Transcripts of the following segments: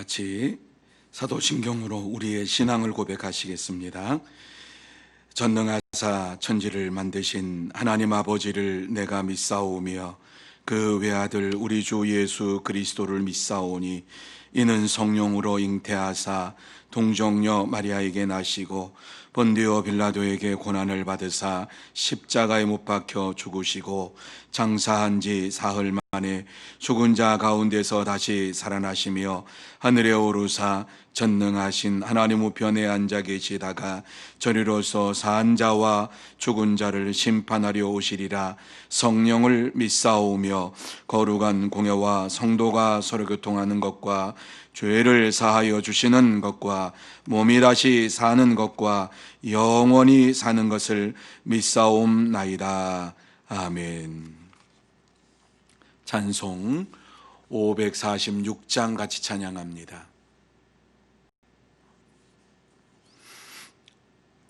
같이 사도신경으로 우리의 신앙을 고백하시겠습니다. 전능하사 천지를 만드신 하나님 아버지를 내가 믿사오며 그 외아들 우리 주 예수 그리스도를 믿사오니 이는 성령으로 잉태하사 동정녀 마리아에게 나시고 본디오 빌라도에게 고난을 받으사 십자가에 못 박혀 죽으시고 장사한 지 사흘 만에 죽은 자 가운데서 다시 살아나시며 하늘에 오르사 전능하신 하나님 우편에 앉아 계시다가 저리로서 산 자와 죽은 자를 심판하려 오시리라. 성령을 믿사오며 거룩한 공회와 성도가 서로 교통하는 것과 죄를 사하여 주시는 것과 몸이 다시 사는 것과 영원히 사는 것을 믿사옵나이다. 아멘. 찬송 546장 같이 찬양합니다.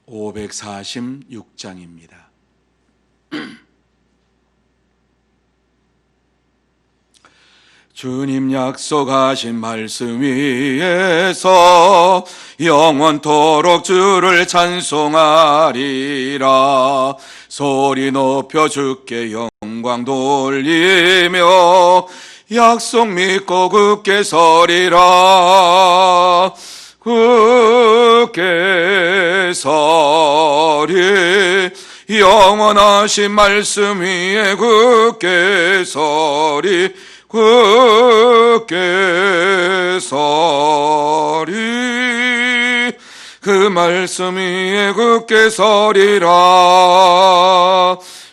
546장입니다. 주님 약속하신 말씀 위에서 영원토록 주를 찬송하리라. 소리 높여 주께 영광 돌리며 약속 믿고 굳게 서리라. 굳게 서리 영원하신 말씀 위에 굳게 서리 굳게 서리 그 말씀 위에 굳게 서리라.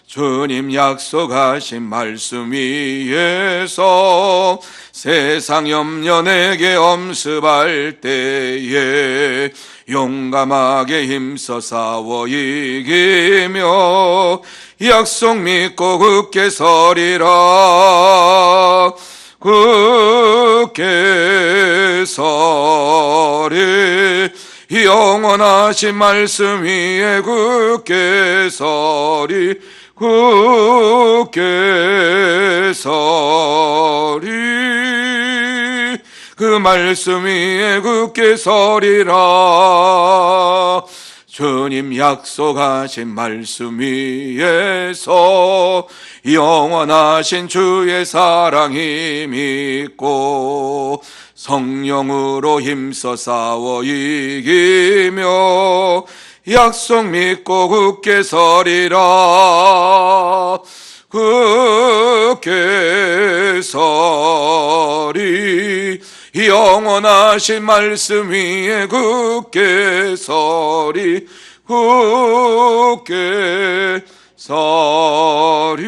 주님 약속하신 말씀 위에서 세상 염려 내게 엄습할 때에 용감하게 힘써 싸워 이기며 약속 믿고 굳게 서리라. 굳게 서리 영원하신 말씀 위에 굳게 서리 굳게 서리 그 말씀 위에 굳게 서리라. 주님 약속하신 말씀 위에서 영원하신 주의 사랑 힘있고 성령으로 힘써 싸워 이기며 약속 믿고 굳게 서리라. 굳게 서리 영원하신 말씀 위에 굳게 서리 굳게 서리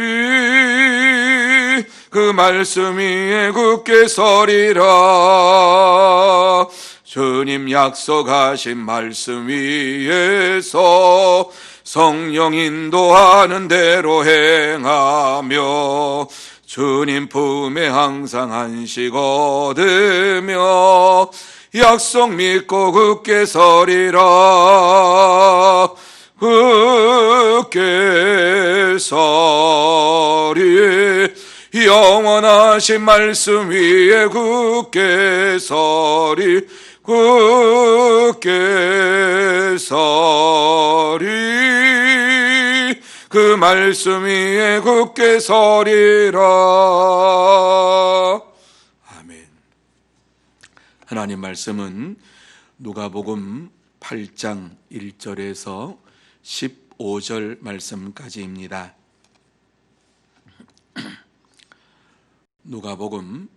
그 말씀 위에 굳게 서리라. 주님 약속하신 말씀 위에서 성령 인도하는 대로 행하며 주님 품에 항상 안식 얻으며 약속 믿고 굳게 서리라. 굳게 서리 영원하신 말씀 위에 굳게 서리 굳게 서리 그 말씀 위에 굳게 서리라. 아멘. 하나님 말씀은 누가복음 8장 1절에서 15절 말씀까지입니다. 누가복음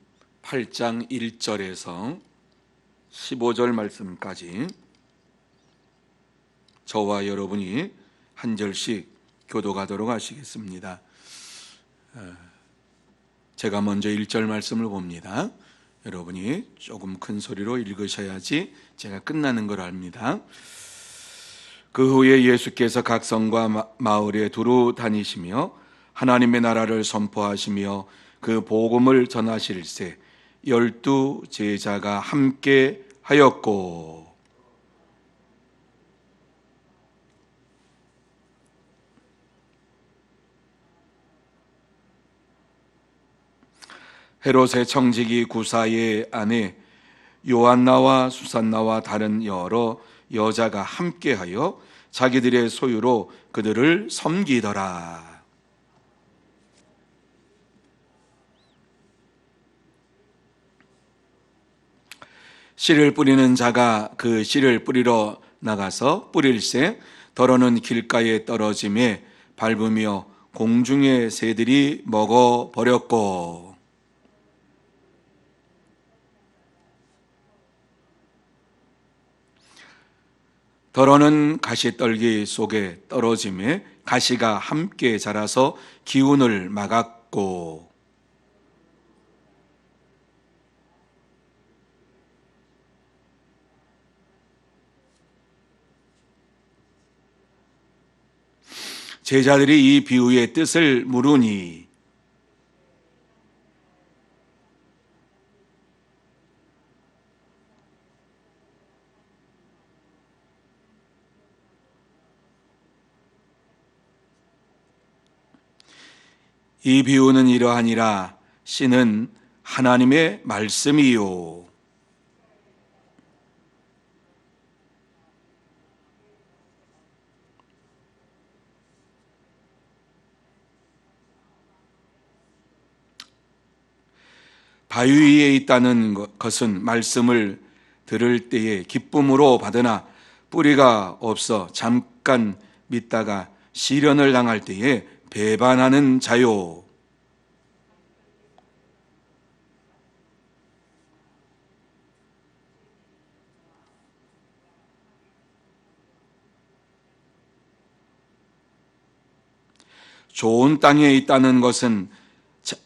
8장 1절에서 15절 말씀까지 저와 여러분이 한 절씩 교독하도록 하시겠습니다. 제가 먼저 1절 말씀을 봅니다. 여러분이 조금 큰 소리로 읽으셔야지 제가 끝나는 걸 압니다. 그 후에 예수께서 각 성과 마을에 두루 다니시며 하나님의 나라를 선포하시며 그 복음을 전하실세 12 제자가 함께 하였고 헤롯의 청지기 구사의 아내 요한나와 수산나와 다른 여러 여자가 함께하여 자기들의 소유로 그들을 섬기더라. 씨를 뿌리는 자가 그 씨를 뿌리러 나가서 뿌릴새 더러는 길가에 떨어짐에 밟으며 공중의 새들이 먹어버렸고, 더러는 가시떨기 속에 떨어짐에 가시가 함께 자라서 기운을 막았고, 제자들이 이 비유의 뜻을 물으니 이 비유는 이러하니라. 씨는 하나님의 말씀이요. 바위 위에 있다는 것은 말씀을 들을 때에 기쁨으로 받으나 뿌리가 없어 잠깐 믿다가 시련을 당할 때에 배반하는 자요. 좋은 땅에 있다는 것은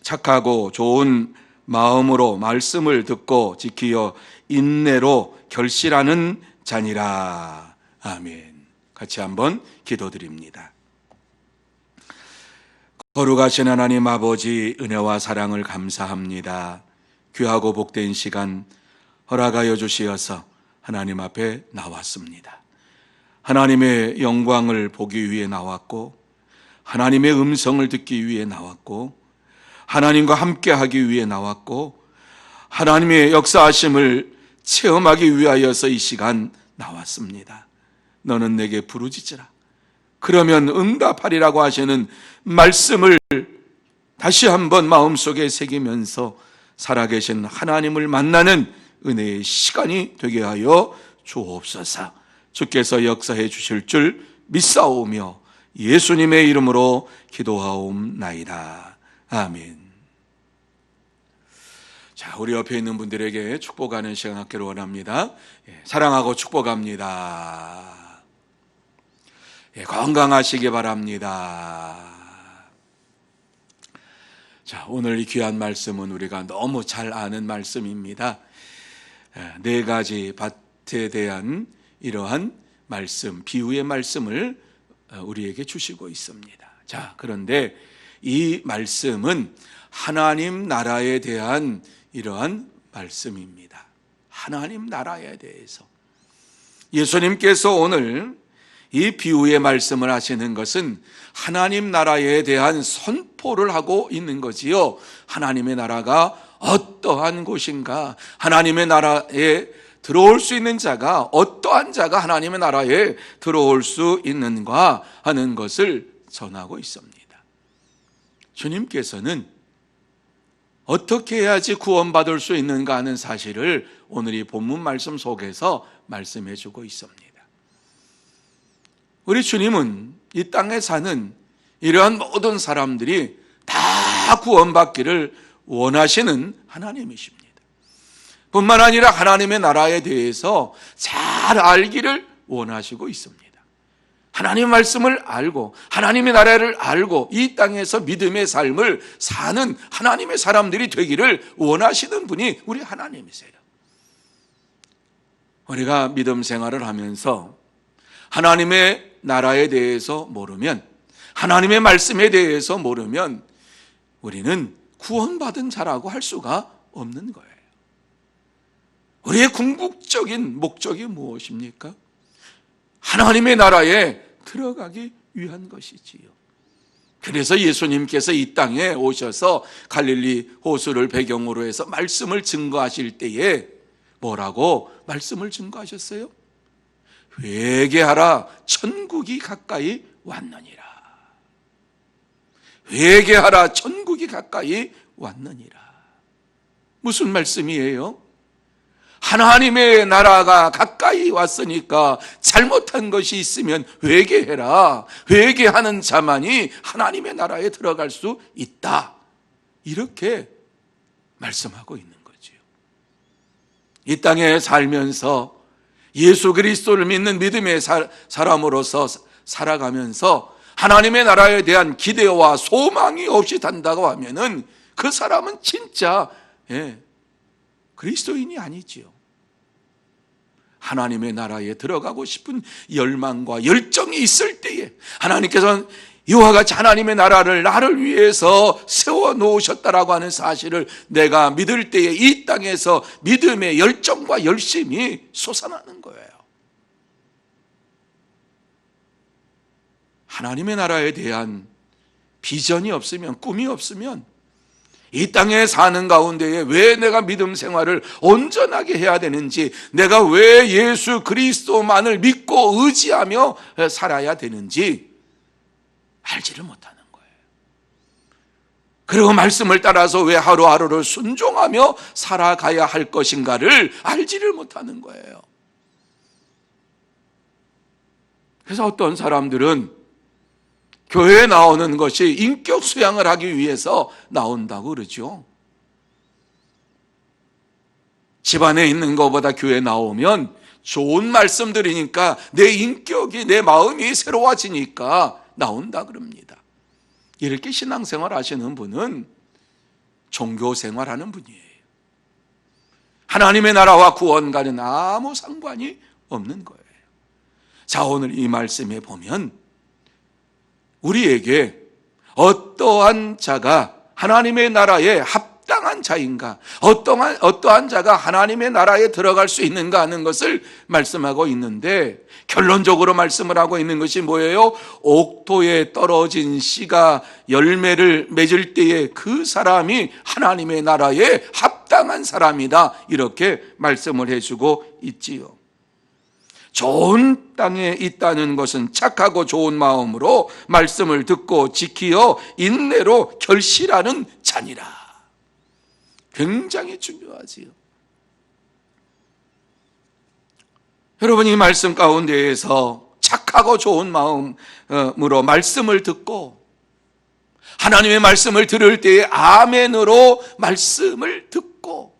착하고 좋은 마음으로 말씀을 듣고 지키어 인내로 결실하는 자니라. 아멘. 같이 한번 기도드립니다. 거룩하신 하나님 아버지, 은혜와 사랑을 감사합니다. 귀하고 복된 시간 허락하여 주시어서 하나님 앞에 나왔습니다. 하나님의 영광을 보기 위해 나왔고, 하나님의 음성을 듣기 위해 나왔고, 하나님과 함께 하기 위해 나왔고, 하나님의 역사하심을 체험하기 위하여서 이 시간 나왔습니다. 너는 내게 부르짖으라. 그러면 응답하리라고 하시는 말씀을 다시 한번 마음속에 새기면서 살아계신 하나님을 만나는 은혜의 시간이 되게 하여 주옵소서. 주께서 역사해 주실 줄 믿사오며 예수님의 이름으로 기도하옵나이다. 아멘. 자, 우리 옆에 있는 분들에게 축복하는 시간 갖기를 원합니다. 사랑하고 축복합니다. 건강하시기 바랍니다. 자, 오늘 이 귀한 말씀은 우리가 너무 잘 아는 말씀입니다. 네 가지 밭에 대한 이러한 말씀, 비유의 말씀을 우리에게 주시고 있습니다. 자, 그런데 이 말씀은 하나님 나라에 대한 이러한 말씀입니다. 하나님 나라에 대해서 예수님께서 오늘 이 비유의 말씀을 하시는 것은 하나님 나라에 대한 선포를 하고 있는 거지요. 하나님의 나라가 어떠한 곳인가, 하나님의 나라에 들어올 수 있는 자가 어떠한 자가 하나님의 나라에 들어올 수 있는가 하는 것을 전하고 있습니다. 주님께서는 어떻게 해야지 구원받을 수 있는가 하는 사실을 오늘 이 본문 말씀 속에서 말씀해 주고 있습니다. 우리 주님은 이 땅에 사는 이러한 모든 사람들이 다 구원받기를 원하시는 하나님이십니다. 뿐만 아니라 하나님의 나라에 대해서 잘 알기를 원하시고 있습니다. 하나님의 말씀을 알고 하나님의 나라를 알고 이 땅에서 믿음의 삶을 사는 하나님의 사람들이 되기를 원하시는 분이 우리 하나님이세요. 우리가 믿음 생활을 하면서 하나님의 나라에 대해서 모르면, 하나님의 말씀에 대해서 모르면 우리는 구원받은 자라고 할 수가 없는 거예요. 우리의 궁극적인 목적이 무엇입니까? 하나님의 나라에 들어가기 위한 것이지요. 그래서 예수님께서 이 땅에 오셔서 갈릴리 호수를 배경으로 해서 말씀을 증거하실 때에 뭐라고 말씀을 증거하셨어요? 회개하라, 천국이 가까이 왔느니라. 회개하라, 천국이 가까이 왔느니라. 무슨 말씀이에요? 하나님의 나라가 가까이 왔으니까 잘못한 것이 있으면 회개해라. 회개하는 자만이 하나님의 나라에 들어갈 수 있다. 이렇게 말씀하고 있는 거죠. 이 땅에 살면서 예수 그리스도를 믿는 믿음의 사람으로서 살아가면서 하나님의 나라에 대한 기대와 소망이 없이 산다고 하면은 그 사람은 진짜 그리스도인이 아니지요. 하나님의 나라에 들어가고 싶은 열망과 열정이 있을 때에 하나님께서는 이와 같이 하나님의 나라를 나를 위해서 세워놓으셨다라고 하는 사실을 내가 믿을 때에 이 땅에서 믿음의 열정과 열심이 솟아나는 거예요. 하나님의 나라에 대한 비전이 없으면, 꿈이 없으면 이 땅에 사는 가운데에 왜 내가 믿음 생활을 온전하게 해야 되는지, 내가 왜 예수 그리스도만을 믿고 의지하며 살아야 되는지 알지를 못하는 거예요. 그리고 말씀을 따라서 왜 하루하루를 순종하며 살아가야 할 것인가를 알지를 못하는 거예요. 그래서 어떤 사람들은 교회에 나오는 것이 인격 수양을 하기 위해서 나온다고 그러죠. 집안에 있는 것보다 교회에 나오면 좋은 말씀 들으니까 내 인격이, 내 마음이 새로워지니까 나온다 그럽니다. 이렇게 신앙생활 하시는 분은 종교생활 하는 분이에요. 하나님의 나라와 구원과는 아무 상관이 없는 거예요. 자, 오늘 이 말씀에 보면 우리에게 어떠한 자가 하나님의 나라에 합당한 자인가, 어떠한 자가 하나님의 나라에 들어갈 수 있는가 하는 것을 말씀하고 있는데, 결론적으로 말씀을 하고 있는 것이 뭐예요? 옥토에 떨어진 씨가 열매를 맺을 때에 그 사람이 하나님의 나라에 합당한 사람이다, 이렇게 말씀을 해주고 있지요. 좋은 땅에 있다는 것은 착하고 좋은 마음으로 말씀을 듣고 지키어 인내로 결실하는 자니라. 굉장히 중요하지요. 여러분, 이 말씀 가운데에서 착하고 좋은 마음으로 말씀을 듣고 하나님의 말씀을 들을 때에 아멘으로 말씀을 듣고,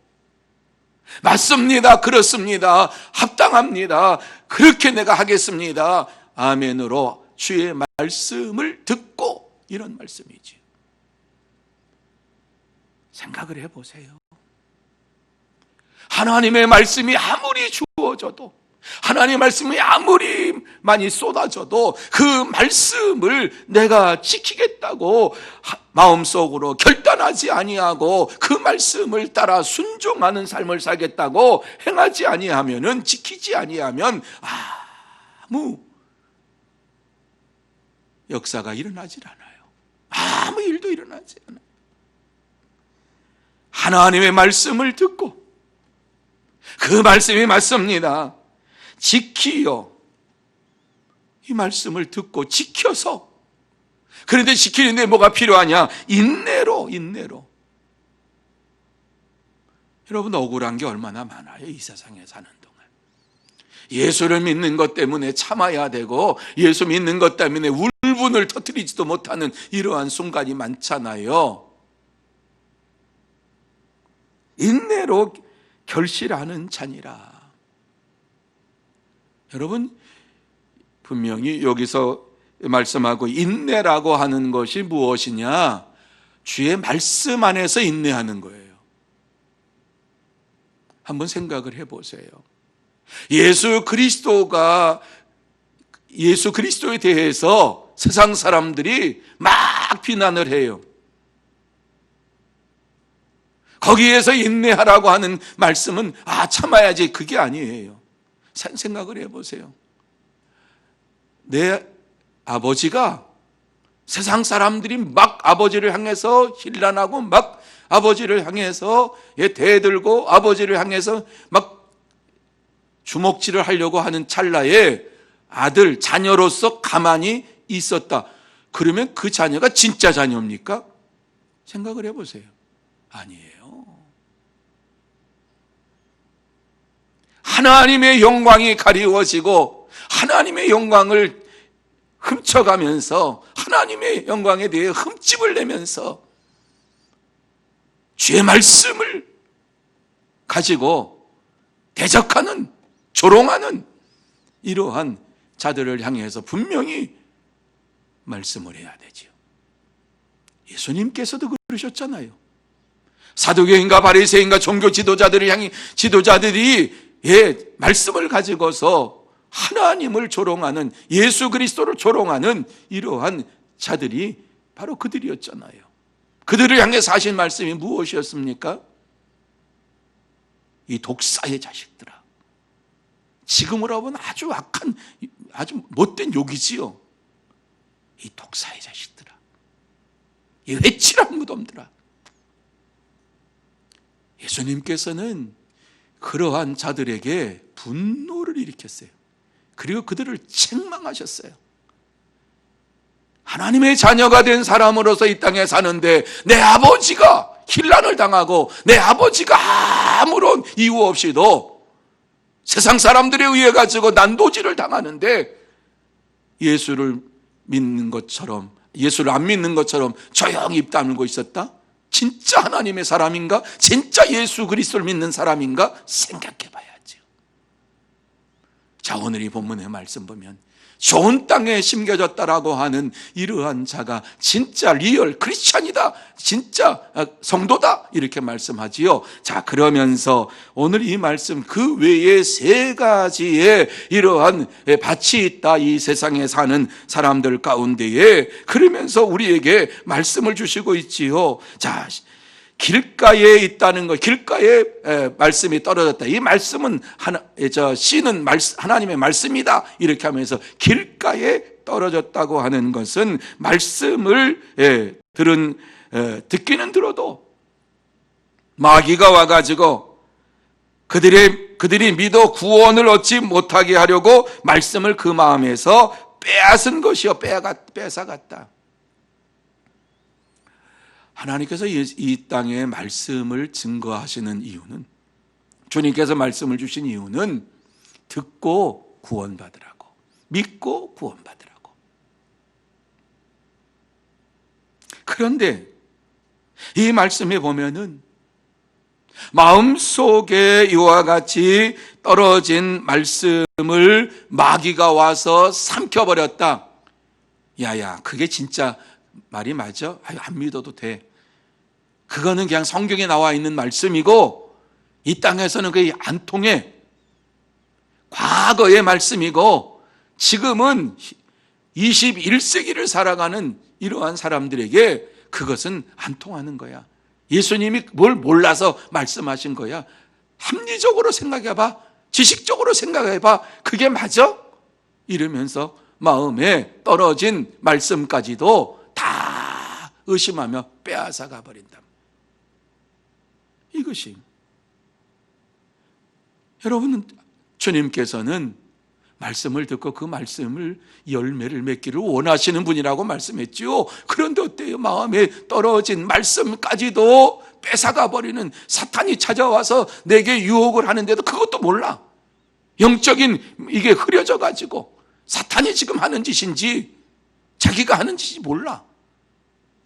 맞습니다, 그렇습니다, 합당합니다, 그렇게 내가 하겠습니다, 아멘으로 주의 말씀을 듣고, 이런 말씀이지. 생각을 해보세요. 하나님의 말씀이 아무리 주어져도, 하나님의 말씀이 아무리 많이 쏟아져도 그 말씀을 내가 지키겠다고 마음속으로 결단하지 아니하고 그 말씀을 따라 순종하는 삶을 살겠다고 행하지 아니하면은, 지키지 아니하면 아무 역사가 일어나질 않아요. 아무 일도 일어나지 않아요. 하나님의 말씀을 듣고 그 말씀이 맞습니다, 지키요, 이 말씀을 듣고 지켜서, 그런데 지키는데 뭐가 필요하냐? 인내로. 여러분, 억울한 게 얼마나 많아요, 이 세상에 사는 동안. 예수를 믿는 것 때문에 참아야 되고, 예수 믿는 것 때문에 울분을 터뜨리지도 못하는 이러한 순간이 많잖아요. 인내로 결실하는 자니라. 여러분, 분명히 여기서 말씀하고 인내라고 하는 것이 무엇이냐? 주의 말씀 안에서 인내하는 거예요. 한번 생각을 해보세요. 예수 그리스도에 대해서 세상 사람들이 막 비난을 해요. 거기에서 인내하라고 하는 말씀은 참아야지, 그게 아니에요. 생각을 해보세요. 내 아버지가 세상 사람들이 막 아버지를 향해서 힐난하고 막 아버지를 향해서 대들고 아버지를 향해서 막 주먹질을 하려고 하는 찰나에 아들, 자녀로서 가만히 있었다. 그러면 그 자녀가 진짜 자녀입니까? 생각을 해보세요. 아니에요. 하나님의 영광이 가리워지고 하나님의 영광을 훔쳐가면서 하나님의 영광에 대해 흠집을 내면서 주의 말씀을 가지고 대적하는, 조롱하는 이러한 자들을 향해서 분명히 말씀을 해야 되지요. 예수님께서도 그러셨잖아요. 사두개인과 바리새인과 종교 지도자들을 향해 지도자들이 말씀을 가지고서 하나님을 조롱하는, 예수 그리스도를 조롱하는 이러한 자들이 바로 그들이었잖아요. 그들을 향해서 하신 말씀이 무엇이었습니까? 이 독사의 자식들아. 지금으로 보면 아주 악한, 아주 못된 욕이지요. 이 독사의 자식들아, 이 회칠한 무덤들아. 예수님께서는 그러한 자들에게 분노를 일으켰어요. 그리고 그들을 책망하셨어요. 하나님의 자녀가 된 사람으로서 이 땅에 사는데 내 아버지가 힐난을 당하고 내 아버지가 아무런 이유 없이도 세상 사람들에 의해 가지고 난도질을 당하는데 예수를 믿는 것처럼, 예수를 안 믿는 것처럼 조용히 입 다물고 있었다? 진짜 하나님의 사람인가? 진짜 예수 그리스도를 믿는 사람인가? 생각해 봐야죠. 자, 오늘 이 본문의 말씀 보면 좋은 땅에 심겨졌다라고 하는 이러한 자가 진짜 리얼 크리스찬이다, 진짜 성도다, 이렇게 말씀하지요. 자, 그러면서 오늘 이 말씀 그 외에 세 가지의 이러한 밭이 있다, 이 세상에 사는 사람들 가운데에. 그러면서 우리에게 말씀을 주시고 있지요. 자, 길가에 있다는 것, 길가에 말씀이 떨어졌다. 이 말씀은 씨는 하나님의 말씀이다. 이렇게 하면서 길가에 떨어졌다고 하는 것은 말씀을 듣기는 들어도 마귀가 와가지고 그들이 믿어 구원을 얻지 못하게 하려고 말씀을 그 마음에서 빼앗은 것이요, 뺏어갔다. 하나님께서 이 땅에 말씀을 증거하시는 이유는, 주님께서 말씀을 주신 이유는 듣고 구원받으라고, 믿고 구원받으라고. 그런데 이 말씀에 보면은 마음속에 이와 같이 떨어진 말씀을 마귀가 와서 삼켜버렸다. 야야, 그게 진짜 말이 맞아? 안 믿어도 돼. 그거는 그냥 성경에 나와 있는 말씀이고 이 땅에서는 그게 안 통해. 과거의 말씀이고 지금은 21세기를 살아가는 이러한 사람들에게 그것은 안 통하는 거야. 예수님이 뭘 몰라서 말씀하신 거야. 합리적으로 생각해봐, 지식적으로 생각해봐, 그게 맞아? 이러면서 마음에 떨어진 말씀까지도 다 의심하며 빼앗아 가버린다. 이것이, 여러분, 주님께서는 말씀을 듣고 그 말씀을 열매를 맺기를 원하시는 분이라고 말씀했지요. 그런데 어때요? 마음에 떨어진 말씀까지도 뺏어가 버리는 사탄이 찾아와서 내게 유혹을 하는데도 그것도 몰라. 영적인 이게 흐려져 가지고 사탄이 지금 하는 짓인지 자기가 하는 짓인지 몰라.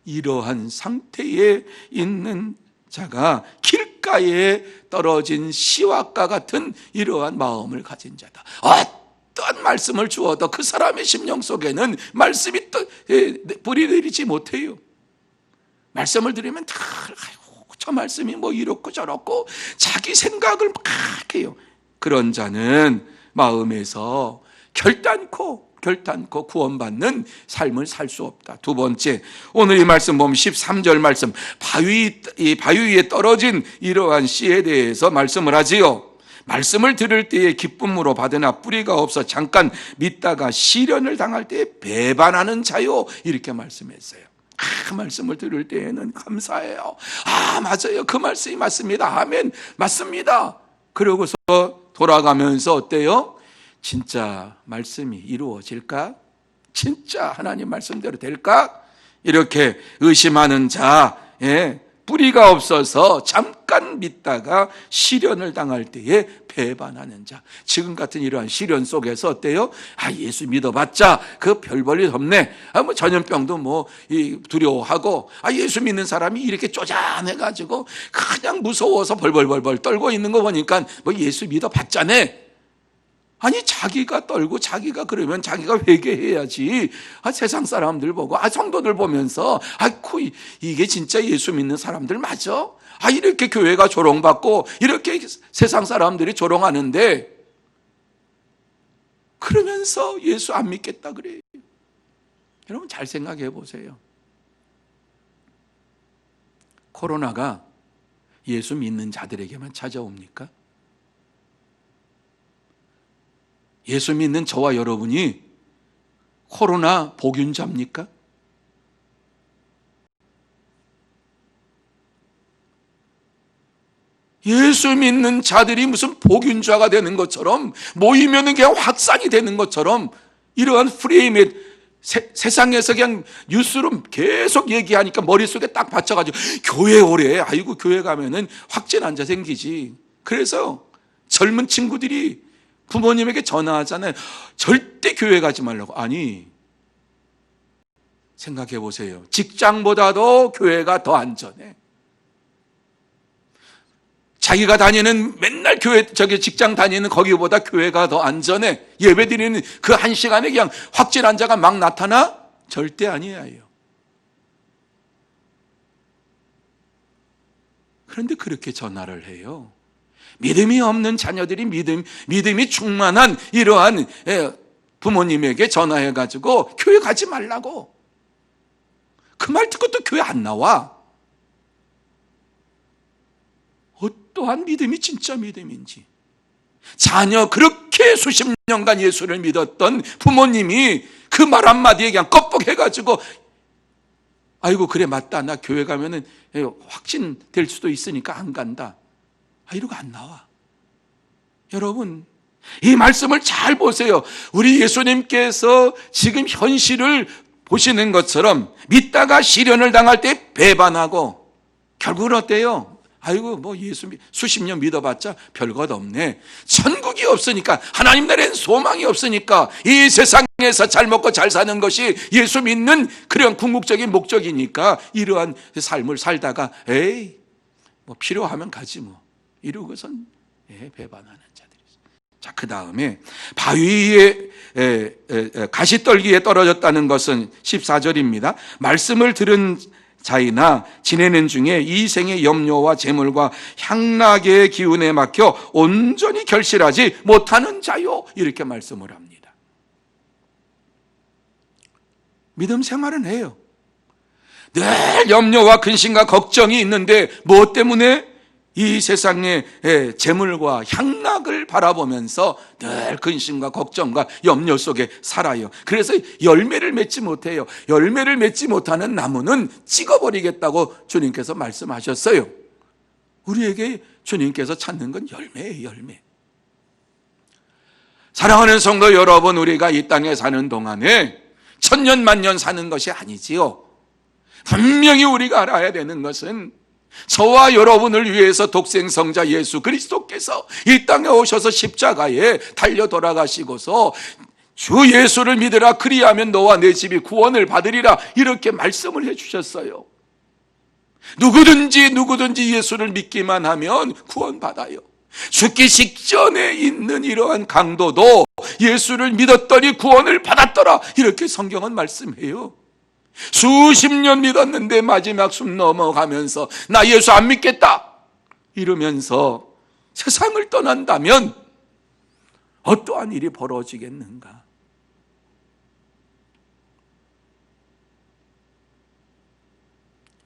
이러한 상태에 있는 자가 길가에 떨어진 씨앗과 같은 이러한 마음을 가진 자다. 어떤 말씀을 주어도 그 사람의 심령 속에는 말씀이 뿌리 내리지 못해요. 말씀을 들으면 다 저 말씀이 뭐 이렇고 저렇고 자기 생각을 막 해요. 그런 자는 마음에서 결단코 구원받는 삶을 살 수 없다. 두 번째, 오늘 이 말씀 보면 13절 말씀, 바위 위에 떨어진 이러한 씨에 대해서 말씀을 하지요. 말씀을 들을 때에 기쁨으로 받으나 뿌리가 없어 잠깐 믿다가 시련을 당할 때에 배반하는 자요, 이렇게 말씀했어요. 말씀을 들을 때에는 감사해요. 맞아요, 그 말씀이 맞습니다. 아멘, 맞습니다. 그러고서 돌아가면서 어때요? 진짜 말씀이 이루어질까? 진짜 하나님 말씀대로 될까? 이렇게 의심하는 자, 뿌리가 없어서 잠깐 믿다가 시련을 당할 때에 배반하는 자. 지금 같은 이러한 시련 속에서 어때요? 예수 믿어봤자 그 별 볼 일 없네. 전염병도 두려워하고, 예수 믿는 사람이 이렇게 쪼잔해가지고 그냥 무서워서 벌벌벌벌 떨고 있는 거 보니까 예수 믿어봤자네. 자기가 떨고 자기가 그러면 자기가 회개해야지. 세상 사람들 보고, 성도들 보면서, 이게 진짜 예수 믿는 사람들 맞아? 이렇게 교회가 조롱받고, 이렇게 세상 사람들이 조롱하는데, 그러면서 예수 안 믿겠다 그래요. 여러분 잘 생각해 보세요. 코로나가 예수 믿는 자들에게만 찾아옵니까? 예수 믿는 저와 여러분이 코로나 복균자입니까? 예수 믿는 자들이 무슨 복균자가 되는 것처럼, 모이면 그냥 확산이 되는 것처럼, 이러한 프레임에 세상에서 그냥 뉴스로 계속 얘기하니까 머릿속에 딱 받쳐가지고 교회 오래, 교회 가면은 확진 환자 생기지. 그래서 젊은 친구들이 부모님에게 전화하잖아요. 절대 교회 가지 말라고. 생각해 보세요. 직장보다도 교회가 더 안전해. 자기가 다니는 맨날 직장 다니는 거기보다 교회가 더 안전해. 예배 드리는 그 한 시간에 그냥 확진 환자가 막 나타나? 절대 아니에요. 그런데 그렇게 전화를 해요. 믿음이 없는 자녀들이 믿음이 충만한 이러한 부모님에게 전화해가지고 교회 가지 말라고. 그 말 듣고 또 교회 안 나와. 어떠한 믿음이 진짜 믿음인지. 자녀 그렇게 수십 년간 예수를 믿었던 부모님이 그 말 한마디에 그냥 껍벅해가지고 그래 맞다. 나 교회 가면은 확진될 수도 있으니까 안 간다. 이러고 안 나와. 여러분, 이 말씀을 잘 보세요. 우리 예수님께서 지금 현실을 보시는 것처럼 믿다가 시련을 당할 때 배반하고, 결국은 어때요? 예수 수십 년 믿어봤자 별것 없네. 천국이 없으니까, 하나님 나라엔 소망이 없으니까, 이 세상에서 잘 먹고 잘 사는 것이 예수 믿는 그런 궁극적인 목적이니까 이러한 삶을 살다가 필요하면 가지 이러고선 배반하는 자들이 있어요. 자, 그 다음에 바위 위에 가시떨기에 떨어졌다는 것은 14절입니다. 말씀을 들은 자이나 지내는 중에 이 생의 염려와 재물과 향락의 기운에 막혀 온전히 결실하지 못하는 자요, 이렇게 말씀을 합니다. 믿음 생활은 해요. 늘 염려와 근심과 걱정이 있는데 무엇 때문에? 이 세상의 재물과 향락을 바라보면서 늘 근심과 걱정과 염려 속에 살아요. 그래서 열매를 맺지 못해요. 열매를 맺지 못하는 나무는 찍어버리겠다고 주님께서 말씀하셨어요. 우리에게 주님께서 찾는 건 열매예요, 열매. 사랑하는 성도 여러분, 우리가 이 땅에 사는 동안에 천년 만년 사는 것이 아니지요. 분명히 우리가 알아야 되는 것은 저와 여러분을 위해서 독생성자 예수 그리스도께서 이 땅에 오셔서 십자가에 달려 돌아가시고서 주 예수를 믿으라, 그리하면 너와 내 집이 구원을 받으리라, 이렇게 말씀을 해주셨어요. 누구든지 예수를 믿기만 하면 구원받아요. 죽기 직전에 있는 이러한 강도도 예수를 믿었더니 구원을 받았더라, 이렇게 성경은 말씀해요. 수십 년 믿었는데 마지막 숨 넘어가면서 나 예수 안 믿겠다 이러면서 세상을 떠난다면 어떠한 일이 벌어지겠는가?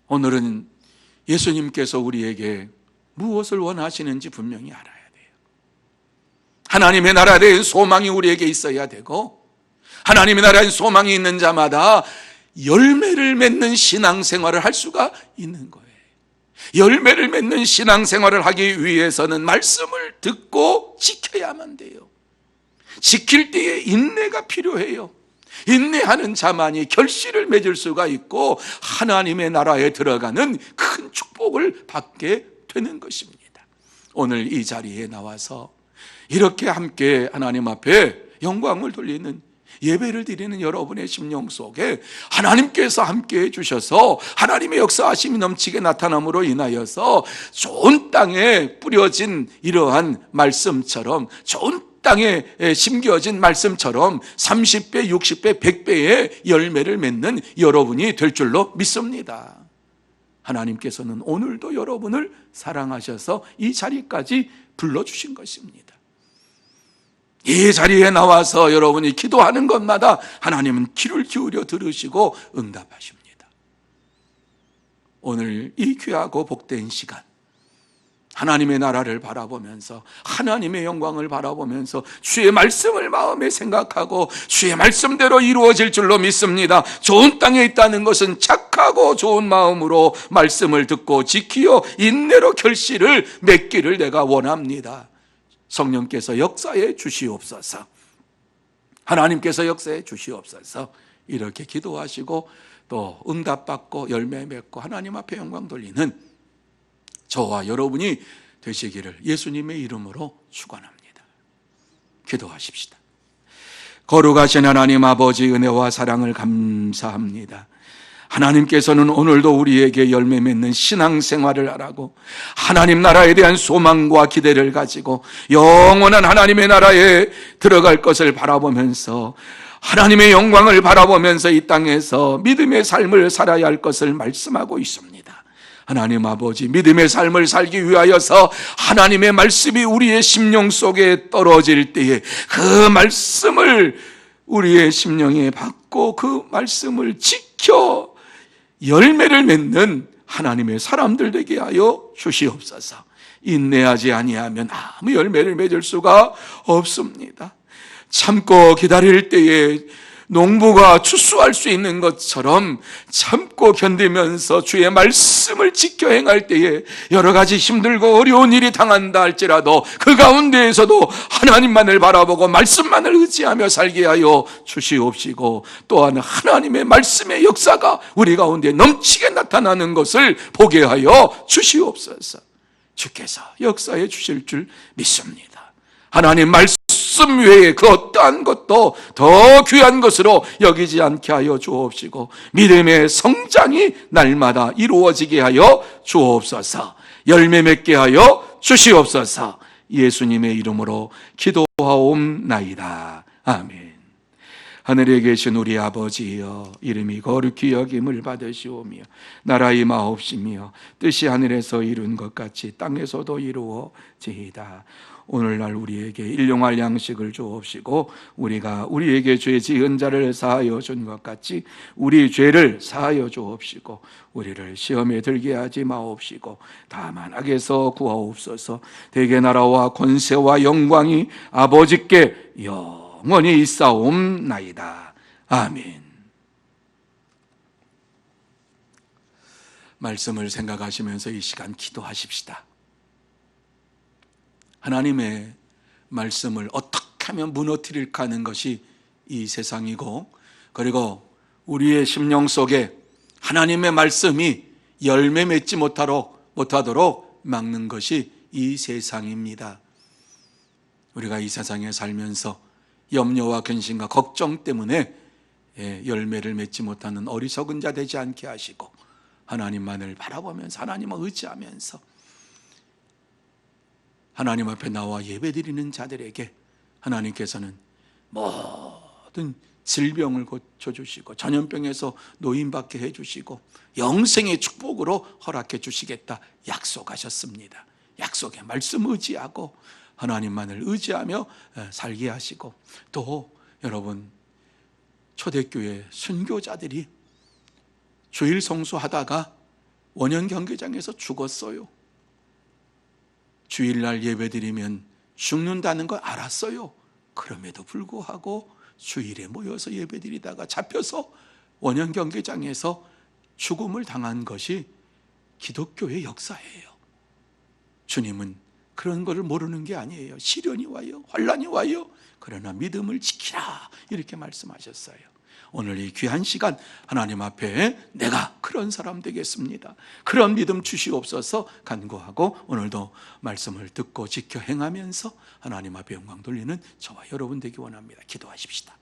오늘은 예수님께서 우리에게 무엇을 원하시는지 분명히 알아야 돼요. 하나님의 나라에 대한 소망이 우리에게 있어야 되고, 하나님의 나라에 소망이 있는 자마다 열매를 맺는 신앙생활을 할 수가 있는 거예요. 열매를 맺는 신앙생활을 하기 위해서는 말씀을 듣고 지켜야만 돼요. 지킬 때에 인내가 필요해요. 인내하는 자만이 결실을 맺을 수가 있고 하나님의 나라에 들어가는 큰 축복을 받게 되는 것입니다. 오늘 이 자리에 나와서 이렇게 함께 하나님 앞에 영광을 돌리는 예배를 드리는 여러분의 심령 속에 하나님께서 함께 해주셔서 하나님의 역사하심이 넘치게 나타남으로 인하여서 좋은 땅에 뿌려진 이러한 말씀처럼, 좋은 땅에 심겨진 말씀처럼 30배, 60배, 100배의 열매를 맺는 여러분이 될 줄로 믿습니다. 하나님께서는 오늘도 여러분을 사랑하셔서 이 자리까지 불러주신 것입니다. 이 자리에 나와서 여러분이 기도하는 것마다 하나님은 귀를 기울여 들으시고 응답하십니다. 오늘 이 귀하고 복된 시간, 하나님의 나라를 바라보면서 하나님의 영광을 바라보면서 주의 말씀을 마음에 생각하고 주의 말씀대로 이루어질 줄로 믿습니다. 좋은 땅에 있다는 것은 착하고 좋은 마음으로 말씀을 듣고 지키어 인내로 결실을 맺기를 내가 원합니다. 성령께서 역사해 주시옵소서. 하나님께서 역사해 주시옵소서. 이렇게 기도하시고 또 응답받고 열매 맺고 하나님 앞에 영광 돌리는 저와 여러분이 되시기를 예수님의 이름으로 축원합니다. 기도하십시다. 거룩하신 하나님 아버지, 은혜와 사랑을 감사합니다. 하나님께서는 오늘도 우리에게 열매 맺는 신앙생활을 하라고 하나님 나라에 대한 소망과 기대를 가지고 영원한 하나님의 나라에 들어갈 것을 바라보면서 하나님의 영광을 바라보면서 이 땅에서 믿음의 삶을 살아야 할 것을 말씀하고 있습니다. 하나님 아버지, 믿음의 삶을 살기 위하여서 하나님의 말씀이 우리의 심령 속에 떨어질 때에 그 말씀을 우리의 심령에 받고 그 말씀을 지켜 열매를 맺는 하나님의 사람들 되게 하여 주시옵소서. 인내하지 아니하면 아무 열매를 맺을 수가 없습니다. 참고 기다릴 때에 농부가 추수할 수 있는 것처럼 참고 견디면서 주의 말씀을 지켜 행할 때에 여러 가지 힘들고 어려운 일이 당한다 할지라도 그 가운데에서도 하나님만을 바라보고 말씀만을 의지하며 살게 하여 주시옵시고, 또한 하나님의 말씀의 역사가 우리 가운데 넘치게 나타나는 것을 보게 하여 주시옵소서. 주께서 역사해 주실 줄 믿습니다. 하나님 말씀 외에 그 어떠한 것도 더 귀한 것으로 여기지 않게 하여 주옵시고 믿음의 성장이 날마다 이루어지게 하여 주옵소서. 열매 맺게 하여 주시옵소서. 예수님의 이름으로 기도하옵나이다. 아멘. 하늘에 계신 우리 아버지여, 이름이 거룩히 여김을 받으시오며 나라 임하옵시며 뜻이 하늘에서 이룬 것 같이 땅에서도 이루어지이다. 오늘날 우리에게 일용할 양식을 주옵시고 우리가 우리에게 죄 지은 자를 사하여 준 것 같이 우리 죄를 사하여 주옵시고 우리를 시험에 들게 하지 마옵시고 다만 악에서 구하옵소서. 대개 나라와 권세와 영광이 아버지께 영원히 있사옵나이다. 아멘. 말씀을 생각하시면서 이 시간 기도하십시다. 하나님의 말씀을 어떻게 하면 무너뜨릴까 하는 것이 이 세상이고, 그리고 우리의 심령 속에 하나님의 말씀이 열매 맺지 못하도록 막는 것이 이 세상입니다. 우리가 이 세상에 살면서 염려와 근심과 걱정 때문에 열매를 맺지 못하는 어리석은 자 되지 않게 하시고 하나님만을 바라보면서 하나님을 의지하면서 하나님 앞에 나와 예배드리는 자들에게 하나님께서는 모든 질병을 고쳐주시고 전염병에서 노인받게 해주시고 영생의 축복으로 허락해 주시겠다 약속하셨습니다. 약속의 말씀 의지하고 하나님만을 의지하며 살게 하시고, 또 여러분 초대교회 순교자들이 주일 성수하다가 원형 경기장에서 죽었어요. 주일날 예배드리면 죽는다는 걸 알았어요. 그럼에도 불구하고 주일에 모여서 예배드리다가 잡혀서 원형 경기장에서 죽음을 당한 것이 기독교의 역사예요. 주님은 그런 것을 모르는 게 아니에요. 시련이 와요, 환난이 와요. 그러나 믿음을 지키라 이렇게 말씀하셨어요. 오늘 이 귀한 시간 하나님 앞에 내가 그런 사람 되겠습니다. 그런 믿음 주시옵소서 간구하고 오늘도 말씀을 듣고 지켜 행하면서 하나님 앞에 영광 돌리는 저와 여러분 되기 원합니다. 기도하십시다.